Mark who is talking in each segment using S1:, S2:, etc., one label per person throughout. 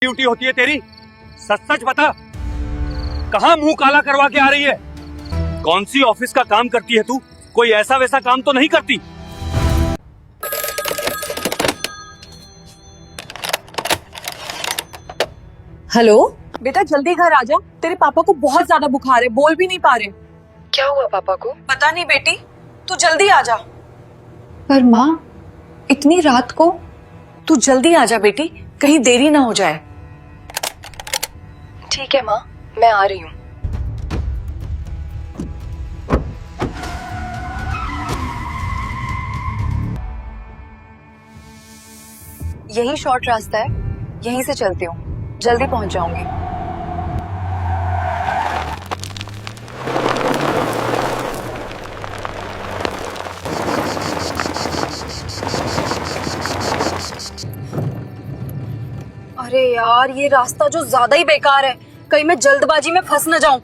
S1: Duty होती है तेरी? सच सच बता, कहाँ मुंह काला करवा के आ रही है? कौन सी ऑफिस का काम करती है तू? कोई ऐसा वैसा काम तो नहीं करती?
S2: हेलो बेटा, जल्दी घर आ जा। तेरे पापा को बहुत ज्यादा बुखार है, बोल भी नहीं पा रहे।
S3: क्या हुआ पापा को?
S2: पता नहीं बेटी, तू जल्दी आ जा।
S3: पर माँ, इतनी रात को?
S2: तू जल्दी आ जा बेटी, कहीं देरी ना हो जाए।
S3: ठीक है माँ, मैं आ रही हूँ। यही शॉर्ट रास्ता है, यहीं से चलती हूँ, जल्दी पहुंच जाऊंगी। अरे यार, ये रास्ता जो ज्यादा ही बेकार है, कहीं मैं जल्दबाजी में फंस न जाऊं।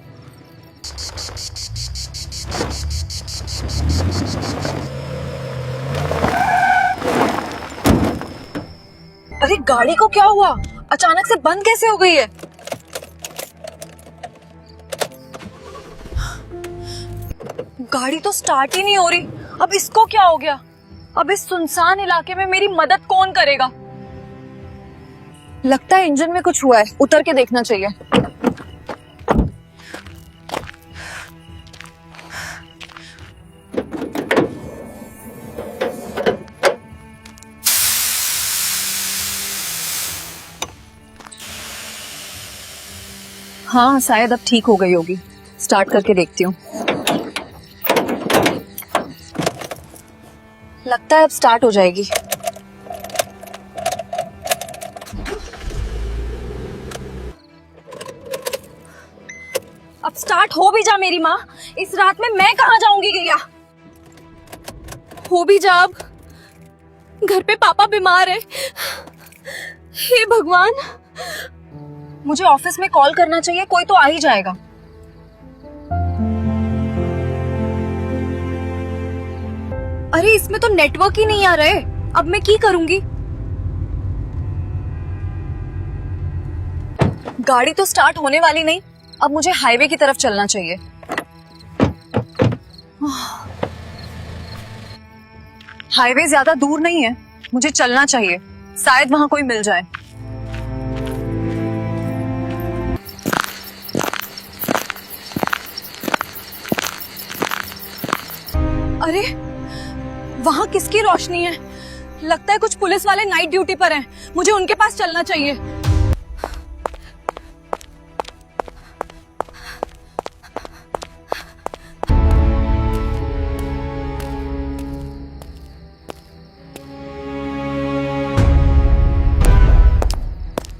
S3: अरे गाड़ी को क्या हुआ? अचानक से बंद कैसे हो गई है? गाड़ी तो स्टार्ट ही नहीं हो रही। अब इसको क्या हो गया? अब इस सुनसान इलाके में मेरी मदद कौन करेगा? लगता है इंजन में कुछ हुआ है, उतर के देखना चाहिए। हाँ, शायद अब ठीक हो गई होगी। स्टार्ट करके देखती हूँ। लगता है अब स्टार्ट हो जाएगी। अब स्टार्ट हो भी जा मेरी माँ। इस रात में मैं कहाँ जाऊंगी गैया? हो भी जा अब। घर पे पापा बीमार है। हे भगवान, मुझे ऑफिस में कॉल करना चाहिए, कोई तो आ ही जाएगा। अरे इसमें तो नेटवर्क ही नहीं आ रहा है। अब मैं क्या करूंगी? गाड़ी तो स्टार्ट होने वाली नहीं। अब मुझे हाईवे की तरफ चलना चाहिए। हाईवे ज्यादा दूर नहीं है, मुझे चलना चाहिए। शायद वहां कोई मिल जाए। अरे वहां किसकी रोशनी है? लगता है कुछ पुलिस वाले नाइट ड्यूटी पर हैं। मुझे उनके पास चलना चाहिए।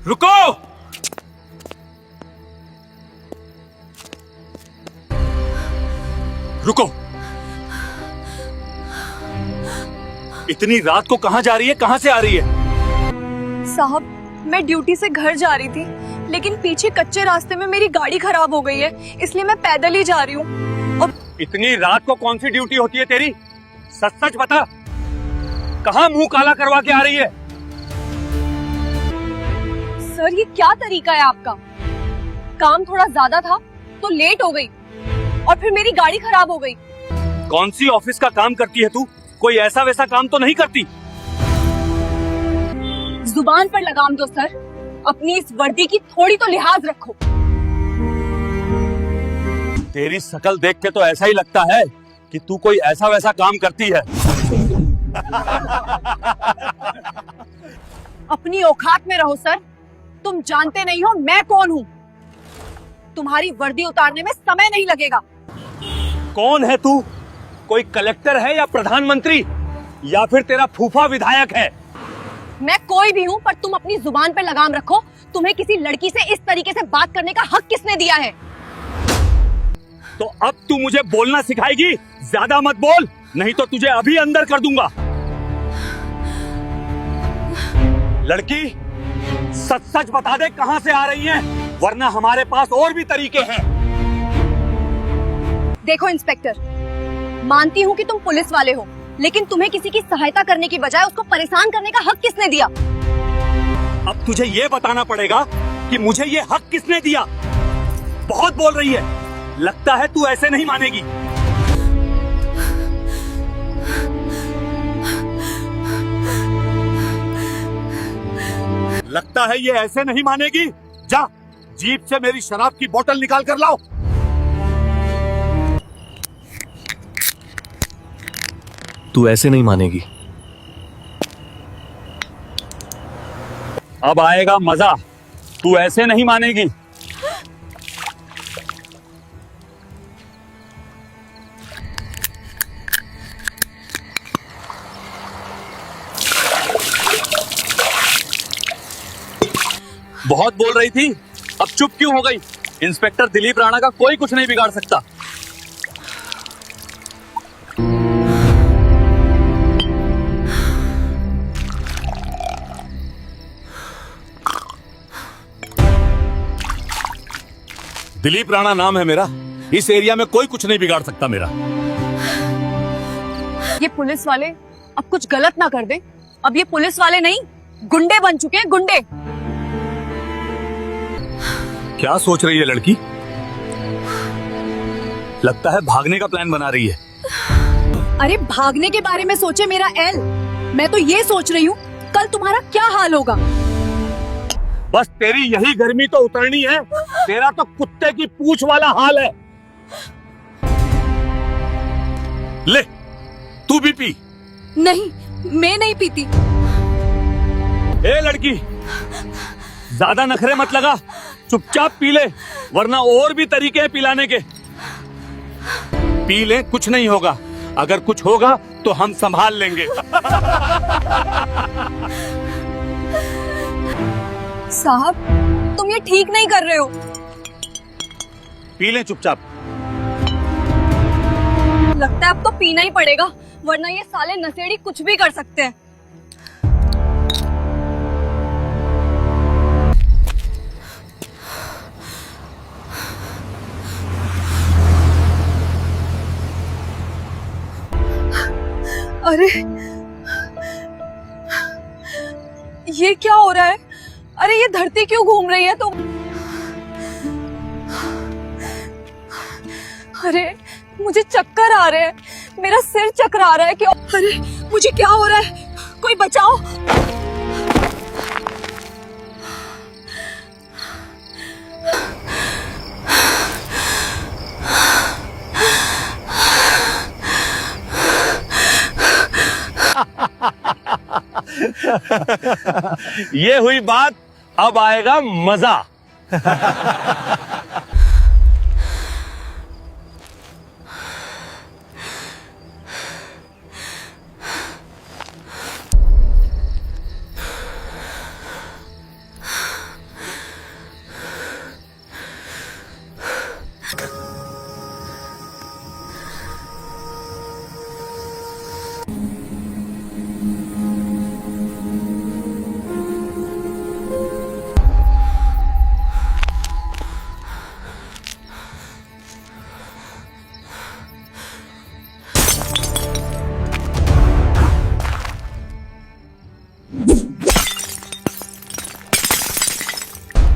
S1: रुको! रुको! इतनी रात को कहाँ जा रही है? कहाँ से आ रही है?
S2: साहब, मैं ड्यूटी से घर जा रही थी, लेकिन पीछे कच्चे रास्ते में मेरी गाड़ी खराब हो गई है, इसलिए मैं पैदल ही जा रही हूँ। और
S1: इतनी रात को कौन सी ड्यूटी होती है तेरी? सच सच बता, कहाँ मुंह काला करवा के आ रही है?
S2: सर, ये क्या तरीका है आपका? काम थोड़ा ज्यादा था तो लेट हो गई, और फिर मेरी गाड़ी खराब हो गई।
S1: कौन सी ऑफिस का काम करती है तू? कोई ऐसा वैसा काम तो नहीं करती?
S2: जुबान पर लगाम दो सर। अपनी इस वर्दी की थोड़ी तो लिहाज रखो।
S1: तेरी शकल देख के तो ऐसा ही लगता है कि तू कोई ऐसा वैसा काम करती है।
S2: अपनी औकात में रहो सर। तुम जानते नहीं हो मैं कौन हूँ। तुम्हारी वर्दी उतारने में समय नहीं लगेगा।
S1: कौन है तू? कोई कलेक्टर है या प्रधानमंत्री, या फिर तेरा फूफा विधायक है?
S2: मैं कोई भी हूँ, पर तुम अपनी जुबान पे लगाम रखो। तुम्हें किसी लड़की से इस तरीके से बात करने का हक किसने दिया है?
S1: तो अब तू मुझे बोलना सिखाएगी? ज्यादा मत बोल, नहीं तो तुझे अभी अंदर कर दूंगा। लड़की, सच सच बता दे कहां से आ रही है, वरना हमारे पास और भी तरीके हैं।
S2: देखो इंस्पेक्टर, मानती हूँ कि तुम पुलिस वाले हो, लेकिन तुम्हें किसी की सहायता करने की बजाय उसको परेशान करने का हक किसने दिया?
S1: अब तुझे ये बताना पड़ेगा कि मुझे ये हक किसने दिया। बहुत बोल रही है, लगता है तू ऐसे नहीं मानेगी। लगता है ये ऐसे नहीं मानेगी। जा, जीप से मेरी शराब की बोतल निकाल कर लाओ।
S4: तू ऐसे नहीं मानेगी।
S1: अब आएगा मजा, तू ऐसे नहीं मानेगी। बहुत बोल रही थी, अब चुप क्यों हो गई? इंस्पेक्टर दिलीप राणा का कोई कुछ नहीं बिगाड़ सकता। दिलीप राणा नाम है मेरा, इस एरिया में कोई कुछ नहीं बिगाड़ सकता मेरा।
S2: ये पुलिस वाले अब कुछ गलत ना कर दे। अब ये पुलिस वाले नहीं, गुंडे बन चुके हैं, गुंडे।
S1: क्या सोच रही है लड़की? लगता है भागने का प्लान बना रही है।
S3: अरे भागने के बारे में सोचे मेरा एल। मैं तो ये सोच रही हूँ कल तुम्हारा क्या हाल होगा।
S1: बस तेरी यही गर्मी तो उतरनी है, तेरा तो कुत्ते की पूंछ वाला हाल है। ले, तू भी पी।
S3: नहीं, मैं नहीं पीती।
S1: ए लड़की, ज्यादा नखरे मत लगा, चुपचाप पी ले, वरना और भी तरीके हैं पिलाने के। पी ले, कुछ नहीं होगा। अगर कुछ होगा तो हम संभाल लेंगे।
S2: साहब, तुम ये ठीक नहीं कर रहे हो।
S1: पी ले चुपचाप।
S2: लगता है अब तो पीना ही पड़ेगा, वरना ये साले नशेड़ी कुछ भी कर सकते हैं। अरे ये क्या हो रहा है? अरे ये धरती क्यों घूम रही है? तो अरे मुझे चक्कर आ रहे हैं, मेरा सिर चकरा रहा है। क्यों?
S3: अरे मुझे क्या हो रहा है? कोई बचाओ।
S1: ये हुई बात, अब आएगा मजा।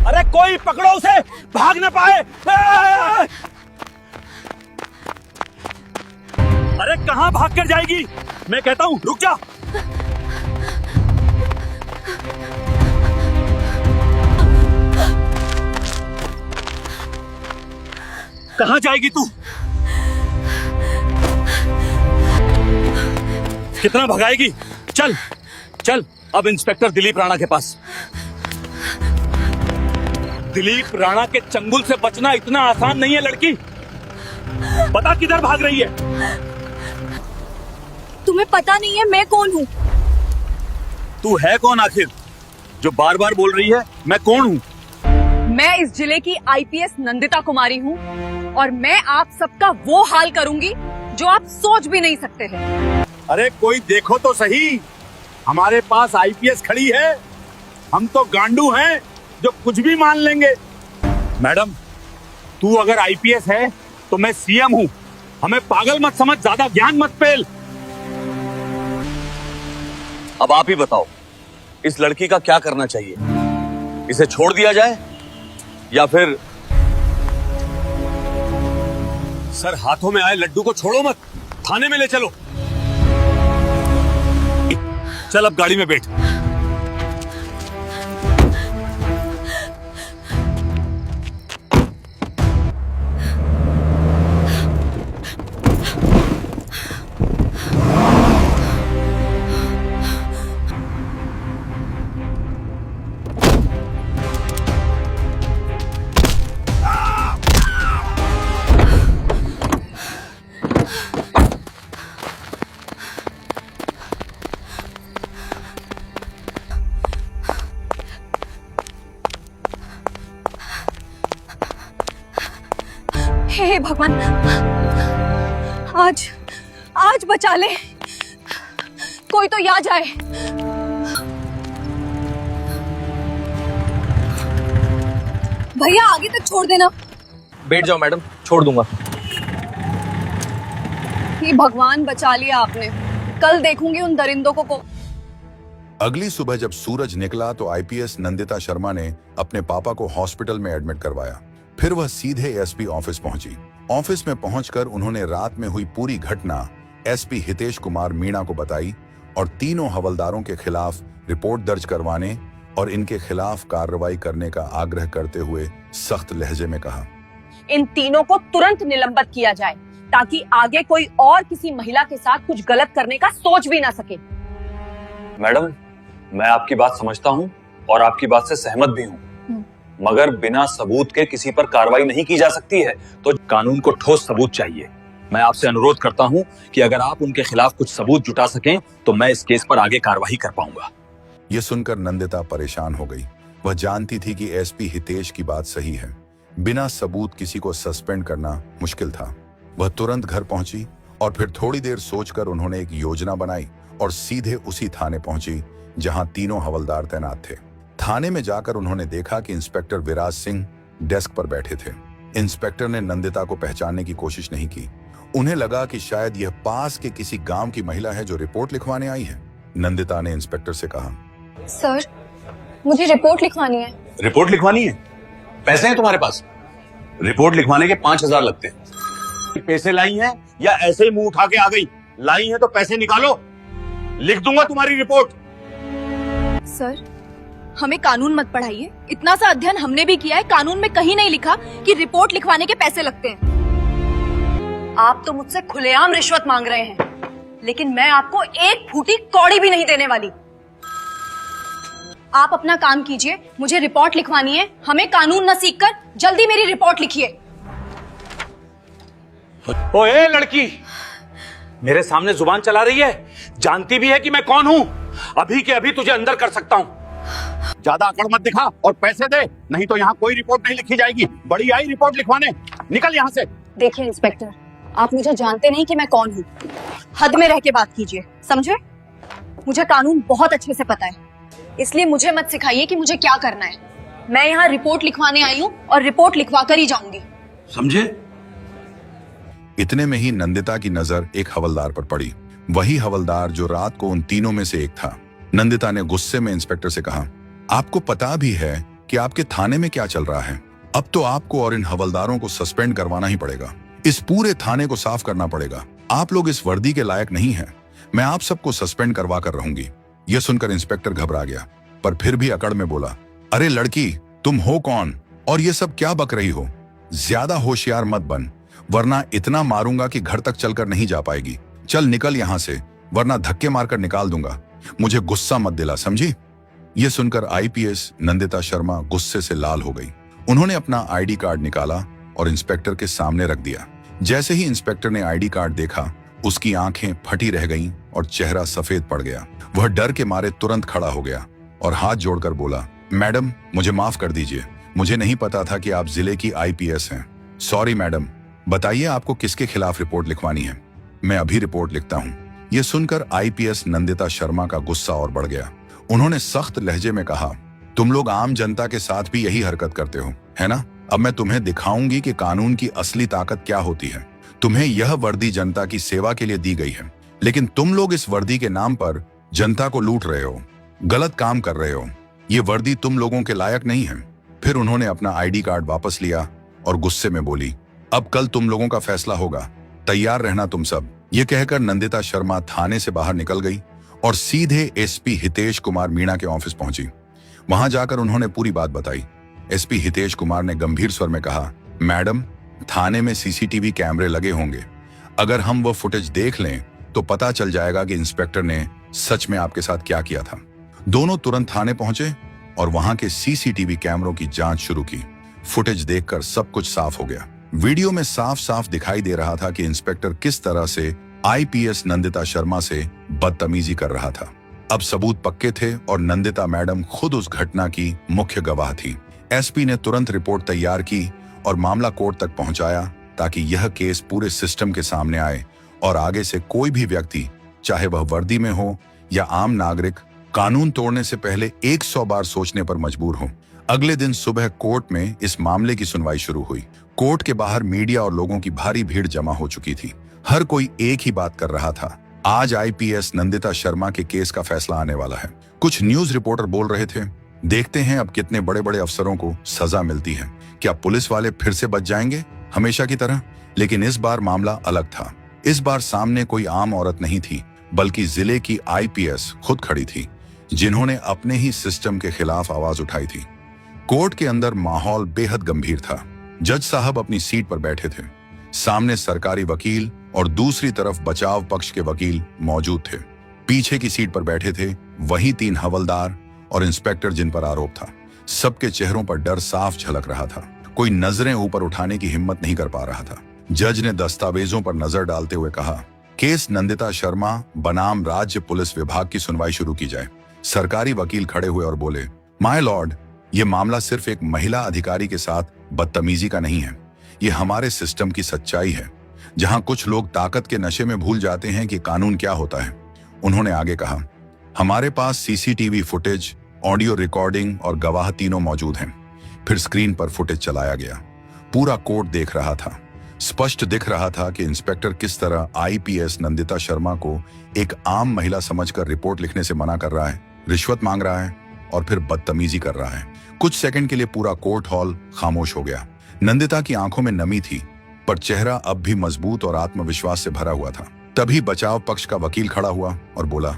S1: अरे कोई पकड़ो उसे, भाग ना पाए। अरे कहां भाग कर जाएगी? मैं कहता हूं रुक जा। कहां जाएगी तू? कितना भगाएगी? चल चल, अब इंस्पेक्टर दिलीप राणा के पास। दिलीप राणा के चंगुल से बचना इतना आसान नहीं है लड़की। पता किधर भाग रही है?
S2: तुम्हें पता नहीं है मैं कौन हूँ?
S1: तू है कौन आखिर, जो बार बार बोल रही है मैं कौन हूँ?
S2: मैं इस जिले की आईपीएस नंदिता कुमारी हूँ, और मैं आप सबका वो हाल करूंगी जो आप सोच भी नहीं सकते हैं।
S1: अरे कोई देखो तो सही, हमारे पास आईपीएस खड़ी है। हम तो गांडू हैं जो कुछ भी मान लेंगे। मैडम, तू अगर आईपीएस है तो मैं सीएम हूँ। हमें पागल मत समझ, ज्यादा ज्ञान मत पेल। अब आप ही बताओ, इस लड़की का क्या करना चाहिए?
S5: इसे छोड़ दिया जाए या फिर
S1: सर, हाथों में आए लड्डू को छोड़ो मत, थाने में ले चलो। चल अब गाड़ी में बैठ।
S2: हे भगवान, आज आज बचा ले, कोई तो यहाँ जाए। भैया आगे तक छोड़ देना।
S4: बैठ जाओ मैडम, छोड़ दूंगा।
S2: हे भगवान, बचा लिया आपने। कल देखूंगी उन दरिंदों को।
S6: अगली सुबह जब सूरज निकला तो आईपीएस नंदिता शर्मा ने अपने पापा को हॉस्पिटल में एडमिट करवाया। फिर वह सीधे एसपी ऑफिस पहुंची। ऑफिस में पहुंचकर उन्होंने रात में हुई पूरी घटना एसपी हितेश कुमार मीणा को बताई और तीनों हवलदारों के खिलाफ रिपोर्ट दर्ज करवाने और इनके खिलाफ कार्रवाई करने का आग्रह करते हुए सख्त लहजे में कहा,
S3: इन तीनों को तुरंत निलंबित किया जाए ताकि आगे कोई और किसी महिला के साथ कुछ गलत करने का सोच भी ना सके।
S5: मैडम, मैं आपकी बात समझता हूं और आपकी बात से सहमत भी हूं, मगर बिना सबूत के किसी पर कार्रवाई नहीं की जा सकती है, तो कानून को ठोस सबूत चाहिए। मैं आपसे अनुरोध करता हूं कि अगर आप उनके खिलाफ कुछ सबूत जुटा सकें तो मैं इस केस पर आगे कार्रवाई कर पाऊंगा।
S6: यह सुनकर नंदिता परेशान हो गई। वह जानती थी कि एसपी हितेश की बात सही है, बिना सबूत किसी को सस्पेंड करना मुश्किल था। वह तुरंत घर पहुंची और फिर थोड़ी देर सोचकर उन्होंने एक योजना बनाई और सीधे उसी थाने पहुंची जहां तीनों हवलदार तैनात थे। थाने में जाकर उन्होंने देखा कि इंस्पेक्टर विराज सिंह डेस्क पर बैठे थे। इंस्पेक्टर ने नंदिता को पहचानने की कोशिश नहीं की। उन्हें लगा कि शायद यह पास के किसी गांव की महिला है जो रिपोर्ट लिखवाने आई है। नंदिता ने इंस्पेक्टर से कहा,
S2: सर, मुझे रिपोर्ट लिखवानी है।
S1: रिपोर्ट लिखवानी है? पैसे हैं तुम्हारे पास? रिपोर्ट लिखवाने के 5,000 लगते हैं। पैसे लाई हैं या ऐसे ही मुंह उठा के आ गई? लाई हैं तो पैसे निकालो, लिख दूंगा तुम्हारी रिपोर्ट।
S2: सर, हमें कानून मत पढ़ाइए। इतना सा अध्ययन हमने भी किया है। कानून में कहीं नहीं लिखा कि रिपोर्ट लिखवाने के पैसे लगते हैं।
S3: आप तो मुझसे खुलेआम रिश्वत मांग रहे हैं, लेकिन मैं आपको एक फूटी कौड़ी भी नहीं देने वाली।
S2: आप अपना काम कीजिए, मुझे रिपोर्ट लिखवानी है। हमें कानून न सीखकर जल्दी मेरी रिपोर्ट लिखिए।
S1: ओए लड़की, मेरे सामने जुबान चला रही है, जानती भी है कि मैं कौन हूं। अभी के अभी तुझे अंदर कर सकता हूं। ज्यादा अकड़ मत दिखा और पैसे दे, नहीं तो यहाँ कोई रिपोर्ट नहीं लिखी जाएगी। बड़ी आई रिपोर्ट लिखवाने, निकल यहाँ से।
S2: देखिए इंस्पेक्टर, आप मुझे जानते नहीं कि मैं कौन हूँ। हद में रह के बात कीजिए, समझे? मुझे कानून बहुत अच्छे से पता है, इसलिए मुझे मत सिखाइए कि मुझे क्या करना है। मैं यहाँ रिपोर्ट लिखवाने आई हूँ और रिपोर्ट लिखवा कर ही जाऊंगी,
S1: समझे?
S6: इतने में ही नंदिता की नजर एक हवलदार पर पड़ी, वही हवलदार जो रात को उन तीनों में से एक था। नंदिता ने गुस्से में इंस्पेक्टर से कहा, आपको पता भी है कि आपके थाने में क्या चल रहा है। अब तो आपको और इन हवलदारों को सस्पेंड करवाना ही पड़ेगा। इस पूरे थाने को साफ करना पड़ेगा। आप लोग इस वर्दी के लायक नहीं हैं। मैं आप सबको सस्पेंड करवा कर रहूंगी। यह सुनकर इंस्पेक्टर घबरा गया, पर फिर भी अकड़ में बोला, अरे लड़की, तुम हो कौन और ये सब क्या बक रही हो? ज्यादा होशियार मत बन, वरना इतना मारूंगा कि घर तक चलकर नहीं जा पाएगी। चल निकल यहाँ से, वरना धक्के मारकर निकाल दूंगा। मुझे गुस्सा मत दिला, समझी? यह सुनकर आईपीएस नंदिता शर्मा गुस्से से लाल हो गई। उन्होंने अपना आईडी कार्ड निकाला और इंस्पेक्टर के सामने रख दिया। जैसे ही इंस्पेक्टर ने आईडी कार्ड देखा, उसकी आंखें फटी रह गईं और चेहरा सफेद पड़ गया। वह डर के मारे तुरंत खड़ा हो गया और हाथ जोड़कर बोला, मैडम, मुझे माफ कर दीजिए। मुझे नहीं पता था कि आप जिले की आईपीएस हैं। Sorry madam. बताइए आपको किसके खिलाफ रिपोर्ट लिखवानी है? मैं अभी रिपोर्ट लिखता हूँ। यह सुनकर आईपीएस नंदिता शर्मा का गुस्सा और बढ़ गया। उन्होंने सख्त लहजे में कहा, तुम लोग आम जनता के साथ भी यही हरकत करते हो, है ना? अब मैं तुम्हें दिखाऊंगी कि कानून की असली ताकत क्या होती है। तुम्हें यह वर्दी जनता की सेवा के लिए दी गई है, लेकिन तुम लोग इस वर्दी के नाम पर जनता को लूट रहे हो, गलत काम कर रहे हो। ये वर्दी तुम लोगों के लायक नहीं है। फिर उन्होंने अपना आईडी कार्ड वापस लिया और गुस्से में बोली, अब कल तुम लोगों का फैसला होगा, तैयार रहना तुम सब। ये कहकर नंदिता शर्मा थाने से बाहर निकल गई और सीधे एसपी हितेश कुमार मीणा के ऑफिस पहुंची। वहां जाकर उन्होंने पूरी बात बताई। एसपी हितेश कुमार ने गंभीर स्वर में कहा, मैडम, थाने में सीसीटीवी कैमरे लगे होंगे। अगर हम वो फुटेज देख लें तो पता चल जाएगा कि इंस्पेक्टर ने सच में आपके साथ क्या किया था। दोनों तुरंत थाने पहुंचे और वहां के सीसीटीवी कैमरों की जांच शुरू की। फुटेज देखकर सब कुछ साफ हो गया। वीडियो में साफ साफ दिखाई दे रहा था कि इंस्पेक्टर किस तरह से आईपीएस नंदिता शर्मा से बदतमीजी कर रहा था। अब सबूत पक्के थे और नंदिता मैडम खुद उस घटना की मुख्य गवाह थी। एसपी ने तुरंत रिपोर्ट तैयार की और मामला कोर्ट तक पहुंचाया ताकि यह केस पूरे सिस्टम के सामने आए और आगे से कोई भी व्यक्ति, चाहे वह वर्दी में हो या आम नागरिक, कानून तोड़ने से पहले 100 बार सोचने पर मजबूर हो। अगले दिन सुबह कोर्ट में इस मामले की सुनवाई शुरू हुई। कोर्ट के बाहर मीडिया और लोगों की भारी भीड़ जमा हो चुकी थी। हर कोई एक ही बात कर रहा था, आज आईपीएस नंदिता शर्मा के केस का फैसला आने वाला है। कुछ न्यूज रिपोर्टर बोल रहे थे, देखते हैं अब कितने बड़े बड़े अफसरों को सजा मिलती है। क्या पुलिस वाले फिर से बच जाएंगे हमेशा की तरह? लेकिन इस बार मामला अलग था। इस बार सामने कोई आम औरत नहीं थी, बल्कि जिले की आईपीएस खुद खड़ी थी, जिन्होंने अपने ही सिस्टम के खिलाफ आवाज उठाई थी। कोर्ट के अंदर माहौल बेहद गंभीर था। जज साहब अपनी सीट पर बैठे थे। सामने सरकारी वकील और दूसरी तरफ बचाव पक्ष के वकील मौजूद थे। पीछे की सीट पर बैठे थे वही 3 हवलदार और इंस्पेक्टर जिन पर आरोप था। सबके चेहरों पर डर साफ झलक रहा था। कोई नजरें ऊपर उठाने की हिम्मत नहीं कर पा रहा था। जज ने दस्तावेजों पर नजर डालते हुए कहा, केस नंदिता शर्मा बनाम राज्य पुलिस विभाग की सुनवाई शुरू की जाए। सरकारी वकील खड़े हुए और बोले, माय लॉर्ड, ये मामला सिर्फ एक महिला अधिकारी के साथ बदतमीजी का नहीं है। ये हमारे सिस्टम की सच्चाई है, जहां कुछ लोग ताकत के नशे में भूल जाते हैं कि कानून क्या होता है। उन्होंने आगे कहा, हमारे पास सीसीटीवी फुटेज, ऑडियो रिकॉर्डिंग और गवाह तीनों मौजूद हैं। फिर स्क्रीन पर फुटेज चलाया गया। पूरा कोर्ट देख रहा था। स्पष्ट दिख रहा था कि इंस्पेक्टर किस तरह आईपीएस नंदिता शर्मा को एक आम महिला समझकर रिपोर्ट लिखने से मना कर रहा है, रिश्वत मांग रहा है और फिर बदतमीजी कर रहा है। कुछ सेकंड के लिए पूरा कोर्ट हॉल खामोश हो गया। नंदिता की आंखों में नमी थी, पर चेहरा अब भी मजबूत और आत्मविश्वास से भरा हुआ था। तभी बचाव पक्ष का वकील खड़ा हुआ और बोला,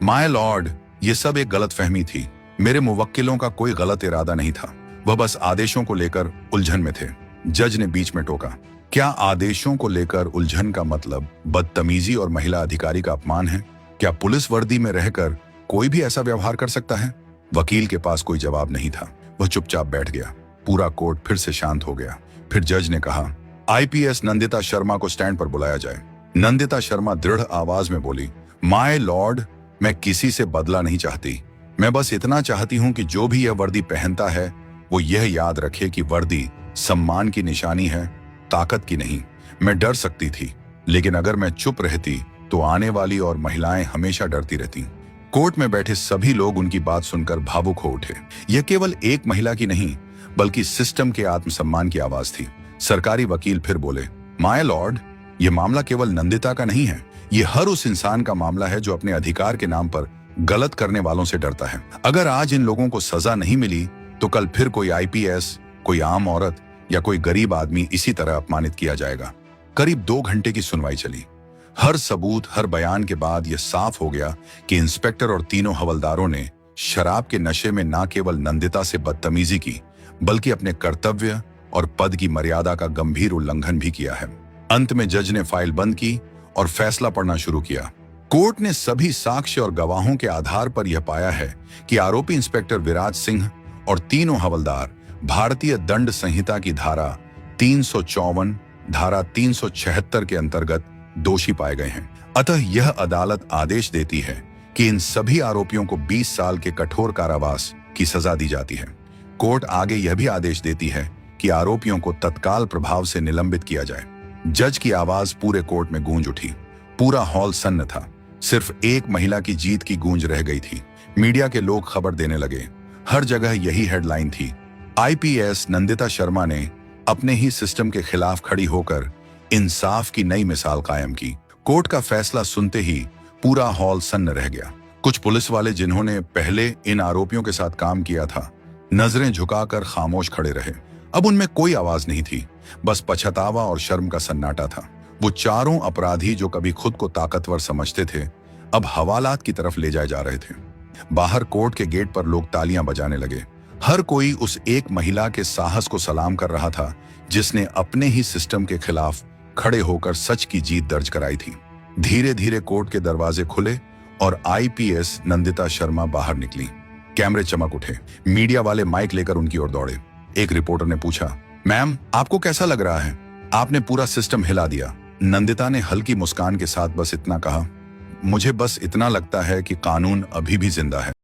S6: माय लॉर्ड, ये सब एक गलतफहमी थी। मेरे मुवक्किलों का कोई गलत इरादा नहीं था, वह बस आदेशों को लेकर उलझन में थे। जज ने बीच में टोका, क्या आदेशों को लेकर उलझन का मतलब बदतमीजी और महिला अधिकारी का अपमान है? क्या पुलिस वर्दी में रहकर कोई भी ऐसा व्यवहार कर सकता है? वकील के पास कोई जवाब नहीं था। वह चुपचाप बैठ गया। पूरा कोर्ट फिर से शांत हो गया। फिर जज ने कहा, आईपीएस नंदिता शर्मा को स्टैंड पर बुलाया जाए। नंदिता शर्मा दृढ़ आवाज में बोली, माय लॉर्ड, मैं किसी से बदला नहीं चाहती। मैं बस इतना चाहती हूं कि जो भी यह वर्दी पहनता है वो यह याद रखे कि वर्दी सम्मान की निशानी है, ताकत की नहीं। मैं डर सकती थी, लेकिन अगर मैं चुप रहती तो आने वाली और महिलाएं हमेशा डरती रहती। कोर्ट में बैठे सभी लोग उनकी बात सुनकर भावुक हो उठे। यह केवल एक महिला की नहीं, बल्कि सिस्टम के आत्मसम्मान की आवाज थी। सरकारी वकील फिर बोले, माय लॉर्ड, यह मामला केवल नंदिता का नहीं है, यह हर उस इंसान का मामला है जो अपने अधिकार के नाम पर गलत करने वालों से डरता है। अगर आज इन लोगों को सजा नहीं मिली तो कल फिर कोई आईपीएस, कोई आम औरत या कोई गरीब आदमी इसी तरह अपमानित किया जाएगा। करीब 2 घंटे की सुनवाई चली। हर सबूत, हर बयान के बाद यह साफ हो गया कि इंस्पेक्टर और तीनों हवलदारों ने शराब के नशे में न केवल नंदिता से बदतमीजी की, बल्कि अपने कर्तव्य और पद की मर्यादा का गंभीर उल्लंघन भी किया है। अंत में जज ने फाइल बंद की और फैसला पढ़ना शुरू किया। कोर्ट ने सभी साक्ष्य और गवाहों के आधार पर यह पाया है कि आरोपी इंस्पेक्टर विराज सिंह और तीनों हवलदार भारतीय दंड संहिता की धारा 354, धारा 376 के अंतर्गत दोषी पाए गए हैं। अतः यह अदालत आदेश देती है कि इन सभी आरोपियों को 20 साल के कठोर कारावास की सजा दी जाती है। कोर्ट आगे यह भी आदेश देती है कि आरोपियों को तत्काल प्रभाव से निलंबित किया जाए। जज की आवाज पूरे कोर्ट में गूंज उठी। पूरा हॉल सन्न था। सिर्फ एक महिला की जीत की गूंज रह गई थी। मीडिया के लोग खबर देने लगे। हर जगह यही हेडलाइन थी, आईपीएस नंदिता शर्मा ने अपने ही सिस्टम के खिलाफ खड़ी होकर इंसाफ की नई मिसाल कायम की। कोर्ट का फैसला सुनते ही पूरा हॉल सन्न रह गया। कुछ पुलिस वाले जिन्होंने पहले इन आरोपियों के साथ काम किया था, नजरें झुकाकर खामोश खड़े रहे। अब उनमें कोई आवाज नहीं थी, बस पछतावा और शर्म का सन्नाटा था। वो चारों अपराधी जो कभी खुद को ताकतवर समझते थे, अब हवालात की तरफ ले जाए जा रहे थे। बाहर कोर्ट के गेट पर लोग तालियां बजाने लगे। हर कोई उस एक महिला के साहस को सलाम कर रहा था जिसने अपने ही सिस्टम के खिलाफ खड़े होकर सच की जीत दर्ज कराई थी। धीरे धीरे कोर्ट के दरवाजे खुले और आईपीएस नंदिता शर्मा बाहर निकली। कैमरे चमक उठे, मीडिया वाले माइक लेकर उनकी ओर दौड़े। एक रिपोर्टर ने पूछा, मैम आपको कैसा लग रहा है? आपने पूरा सिस्टम हिला दिया। नंदिता ने हल्की मुस्कान के साथ बस इतना कहा, मुझे बस इतना लगता है कि कानून अभी भी जिंदा है।